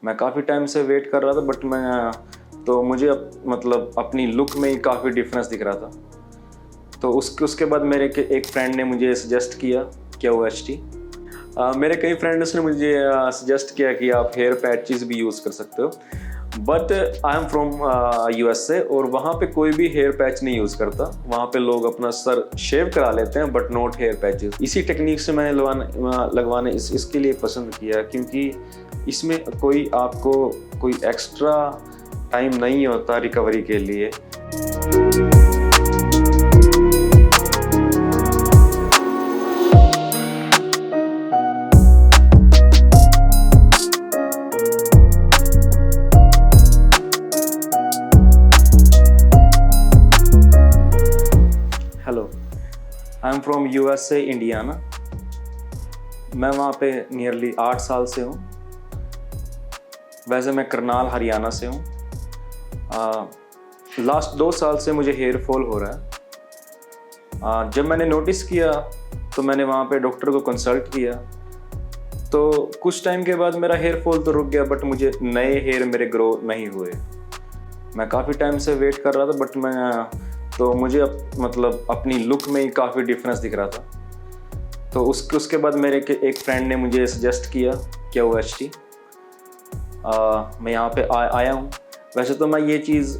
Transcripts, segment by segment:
मैं काफ़ी टाइम से वेट कर रहा था, बट मुझे मतलब अपनी लुक में ही काफ़ी डिफरेंस दिख रहा था। तो उसके बाद एक फ्रेंड ने मुझे सजेस्ट किया KOHT। मेरे कई फ्रेंड्स ने मुझे सजेस्ट किया कि आप हेयर पैचेस भी यूज़ कर सकते हो, but I am from USA और वहाँ पे कोई भी हेयर पैच नहीं यूज़ करता। वहाँ पे लोग अपना सर शेव करा लेते हैं, बट नॉट हेयर पैचेस। इसी टेक्निक से मैंने लगवाने इसके लिए पसंद किया, क्योंकि इसमें आपको कोई एक्स्ट्रा टाइम नहीं होता रिकवरी के लिए। Hello, I am from USA Indiana. मैं वहाँ पे नियरली 8 साल से हूँ। वैसे मैं करनाल हरियाणा से हूँ। लास्ट 2 साल से मुझे हेयर फॉल हो रहा है। जब मैंने नोटिस किया तो मैंने वहाँ पे डॉक्टर को कंसल्ट किया, तो कुछ टाइम के बाद मेरा हेयर फॉल तो रुक गया, बट मुझे नए हेयर मेरे ग्रो नहीं हुए। मैं काफ़ी टाइम से वेट कर रहा था, बट मुझे मतलब अपनी लुक में ही काफ़ी डिफरेंस दिख रहा था। तो उसके बाद एक फ्रेंड ने मुझे सजेस्ट किया KOHT। मैं यहाँ पे आया हूँ। वैसे तो मैं ये चीज़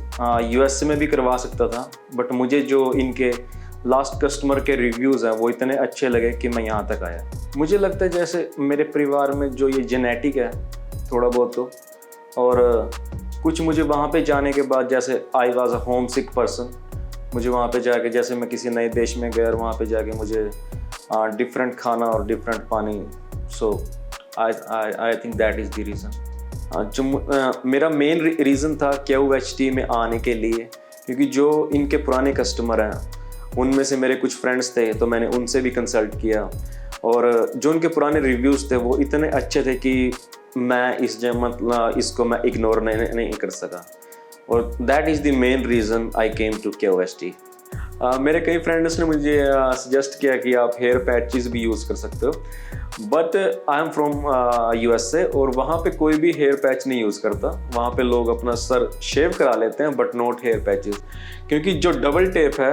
USA में भी करवा सकता था, बट मुझे जो इनके लास्ट कस्टमर के रिव्यूज़ हैं वो इतने अच्छे लगे कि मैं यहाँ तक आया। मुझे लगता है जैसे मेरे परिवार में जो ये जेनेटिक है थोड़ा बहुत, तो और कुछ मुझे वहाँ पे जाने के बाद, जैसे I was a home sick person, मुझे वहाँ पे जाके, जैसे मैं किसी नए देश में गया और वहाँ पे जाके मुझे डिफरेंट खाना और डिफरेंट पानी, so I think that is the reason. जो मेरा मेन रीज़न था KOHT में आने के लिए, क्योंकि जो इनके पुराने कस्टमर हैं उनमें से मेरे कुछ फ्रेंड्स थे, तो मैंने उनसे भी कंसल्ट किया, और जो उनके पुराने रिव्यूज़ थे वो इतने अच्छे थे कि मैं इसको मैं इग्नोर नहीं कर सका, और that is the main reason I came to KOHT। मेरे कई फ्रेंड्स ने मुझे सजेस्ट किया कि आप हेयर पैचेस भी यूज़ कर सकते हो, but I am from USA और वहाँ पे कोई भी हेयर पैच नहीं यूज़ करता। वहाँ पे लोग अपना सर शेव करा लेते हैं, बट नॉट हेयर पैचेस, क्योंकि जो डबल टेप है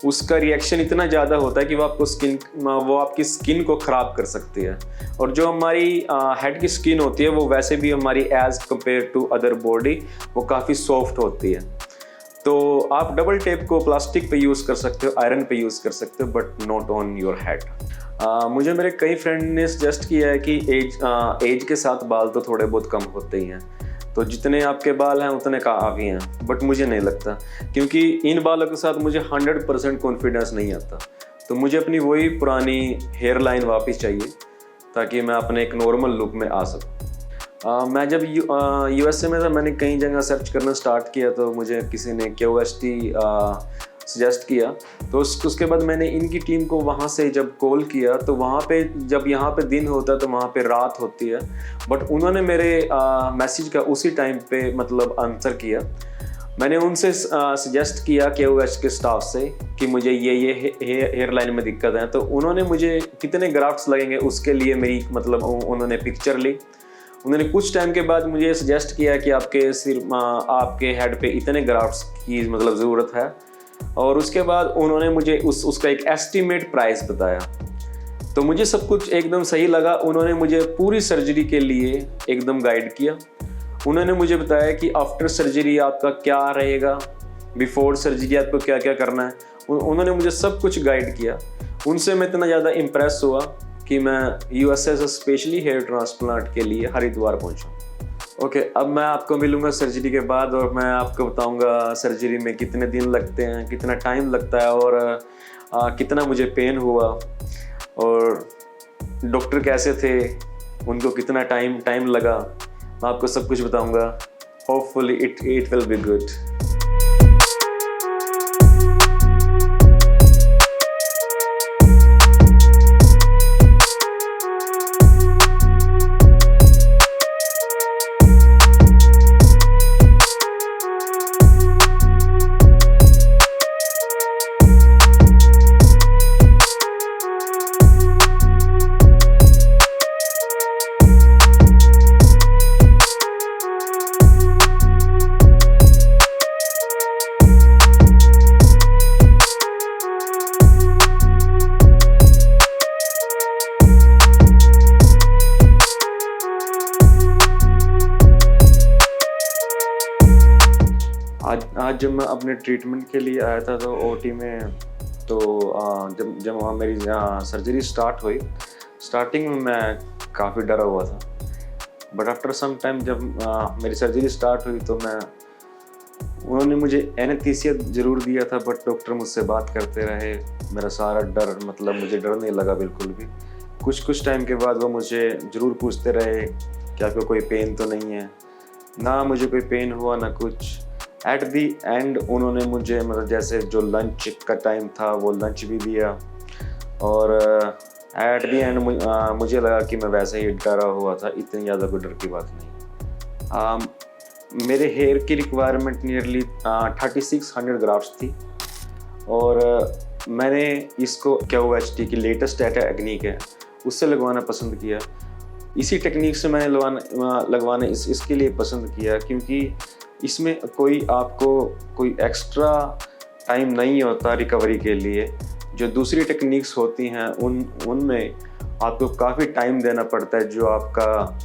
उसका रिएक्शन इतना ज़्यादा होता है कि वो आपकी स्किन को ख़राब कर सकती है। और जो हमारी हेड की स्किन होती है वो वैसे भी हमारी as compare to other body वो काफ़ी सॉफ्ट होती है। तो आप डबल टेप को प्लास्टिक पे यूज़ कर सकते हो, आयरन पे यूज़ कर सकते हो, but not on your head. मुझे मेरे कई फ्रेंड ने सजेस्ट किया है कि एज के साथ बाल तो थोड़े बहुत कम होते ही हैं, तो जितने आपके बाल हैं उतने काफ़ी हैं, बट मुझे नहीं लगता, क्योंकि इन बालों के साथ मुझे 100% कॉन्फिडेंस नहीं आता। तो मुझे अपनी वही पुरानी हेयर लाइन वापस चाहिए, ताकि मैं अपने एक नॉर्मल लुक में आ सकूँ। मैं जब USA में था, मैंने कई जगह सर्च करना स्टार्ट किया, तो मुझे किसी ने KOHT सजेस्ट किया, तो उसके बाद मैंने इनकी टीम को वहाँ से जब कॉल किया, तो वहाँ पे जब यहाँ पे दिन होता है तो वहाँ पे रात होती है, बट उन्होंने मेरे मैसेज का उसी टाइम पे मतलब आंसर किया। मैंने उनसे सजेस्ट किया KOHT के स्टाफ से कि मुझे ये हेयर लाइन में दिक्कत है, तो उन्होंने मुझे कितने ग्राफ्ट्स लगेंगे उसके लिए मेरी मतलब उन्होंने पिक्चर ली। उन्होंने कुछ टाइम के बाद मुझे सजेस्ट किया कि आपके हेड पे इतने ग्राफ्ट्स की मतलब ज़रूरत है, और उसके बाद उन्होंने मुझे उसका एक एस्टीमेट प्राइस बताया। तो मुझे सब कुछ एकदम सही लगा। उन्होंने मुझे पूरी सर्जरी के लिए एकदम गाइड किया। उन्होंने मुझे बताया कि आफ्टर सर्जरी आपका क्या रहेगा, बिफोर सर्जरी आपको क्या क्या करना है। उन्होंने मुझे सब कुछ गाइड किया। उनसे मैं इतना ज़्यादा इम्प्रेस हुआ कि मैं USA से स्पेशली हेयर ट्रांसप्लांट के लिए हरिद्वार पहुंचा। ओके, अब मैं आपको मिलूंगा सर्जरी के बाद, और मैं आपको बताऊंगा सर्जरी में कितने दिन लगते हैं, कितना टाइम लगता है, और कितना मुझे पेन हुआ, और डॉक्टर कैसे थे, उनको कितना टाइम लगा। मैं आपको सब कुछ बताऊंगा। Hopefully it will be good. आज जब मैं अपने ट्रीटमेंट के लिए आया था तो ओटी में, तो जब वहाँ मेरी सर्जरी स्टार्ट हुई, स्टार्टिंग में मैं काफ़ी डरा हुआ था, बट आफ्टर सम टाइम जब मेरी सर्जरी स्टार्ट हुई तो उन्होंने मुझे एनेस्थीसिया ज़रूर दिया था, बट डॉक्टर मुझसे बात करते रहे, मेरा सारा डर, मतलब मुझे डर नहीं लगा बिल्कुल भी। कुछ टाइम के बाद वो मुझे ज़रूर पूछते रहे कि आपको कोई पेन तो नहीं है, ना मुझे कोई पेन हुआ ना कुछ। एट दी एंड उन्होंने मुझे, मतलब जैसे जो लंच का टाइम था वो लंच भी दिया, और एट दी एंड मुझे लगा कि मैं वैसे ही डरा हुआ था, इतनी ज़्यादा कोई डर की बात नहीं। मेरे हेयर की रिक्वायरमेंट नियरली 3600 ग्राफ्ट्स थी, और मैंने इसको KOHT की लेटेस्ट टेक्नीक है उससे लगवाना पसंद किया। इसी टेक्निक से मैंने लगवाना इसके लिए पसंद किया क्योंकि इसमें आपको कोई एक्स्ट्रा टाइम नहीं होता रिकवरी के लिए। जो दूसरी टेक्निक्स होती हैं उनमें आपको काफ़ी टाइम देना पड़ता है, जो आपका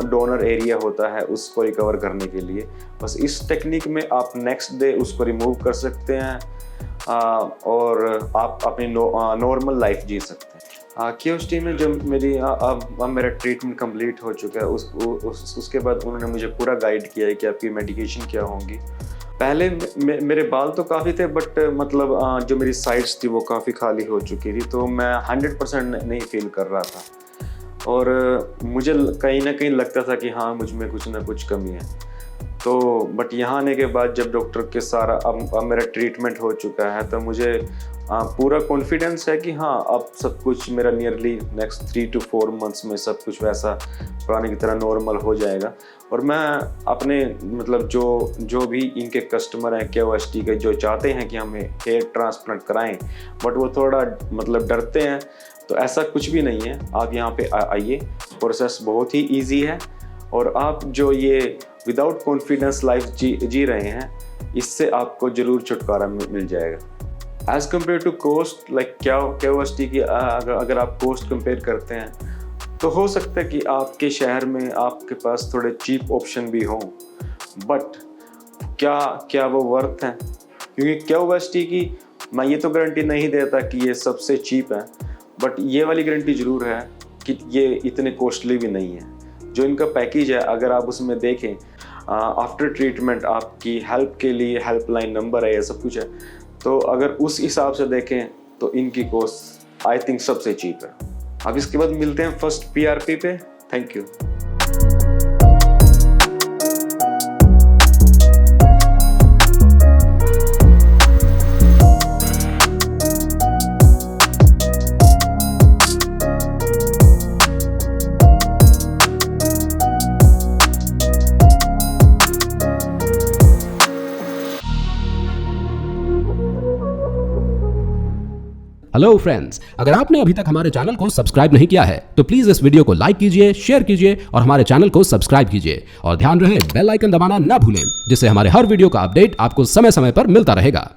डोनर एरिया होता है उसको रिकवर करने के लिए। बस इस टेक्निक में आप नेक्स्ट डे उसको रिमूव कर सकते हैं और आप अपनी नॉर्मल लाइफ जी सकते हैं। KOHT में जब मेरा ट्रीटमेंट कंप्लीट हो चुका है, उसके बाद उन्होंने मुझे पूरा गाइड किया है कि आपकी मेडिकेशन क्या होंगी। पहले मेरे बाल तो काफ़ी थे, बट मतलब जो मेरी साइड्स थी वो काफ़ी खाली हो चुकी थी, तो मैं 100% नहीं फील कर रहा था, और मुझे कहीं ना कहीं लगता था कि हाँ मुझ में कुछ ना कुछ कमी है। तो बट यहाँ आने के बाद जब डॉक्टर के सारा अब मेरा ट्रीटमेंट हो चुका है, तो मुझे पूरा कॉन्फिडेंस है कि हाँ अब सब कुछ मेरा नियरली नेक्स्ट 3 to 4 मंथ्स में सब कुछ वैसा पुराने की तरह नॉर्मल हो जाएगा। और मैं अपने मतलब जो भी इनके कस्टमर हैं KOHT के, जो चाहते हैं कि हमें हेयर ट्रांसप्लांट कराएं बट वो थोड़ा मतलब डरते हैं, तो ऐसा कुछ भी नहीं है। आप यहाँ पे आइए, प्रोसेस बहुत ही ईजी है, और आप जो ये विदाउट कॉन्फिडेंस लाइफ जी रहे हैं, इससे आपको ज़रूर छुटकारा मिल जाएगा। As compare to cost, like KOHT की अगर आप कॉस्ट कंपेयर करते हैं तो हो सकता है कि आपके शहर में आपके पास थोड़े चीप ऑप्शन भी हों, बट क्या वो वर्थ है? क्योंकि KOHT की मैं ये तो गारंटी नहीं देता कि ये सबसे चीप है, बट ये वाली गारंटी ज़रूर है कि ये इतने कॉस्टली भी नहीं है। जो इनका पैकेज है, अगर आप उसमें देखें, आफ्टर ट्रीटमेंट आपकी हेल्प के लिए हेल्पलाइन नंबर है, ये सब कुछ है, तो अगर उस हिसाब से देखें तो इनकी कॉस्ट आई थिंक सबसे चीप है। अब इसके बाद मिलते हैं फर्स्ट PRP पे। Thank you. हेलो फ्रेंड्स, अगर आपने अभी तक हमारे चैनल को सब्सक्राइब नहीं किया है तो प्लीज इस वीडियो को लाइक कीजिए, शेयर कीजिए और हमारे चैनल को सब्सक्राइब कीजिए, और ध्यान रहे बेल आइकन दबाना ना भूलें, जिससे हमारे हर वीडियो का अपडेट आपको समय समय पर मिलता रहेगा।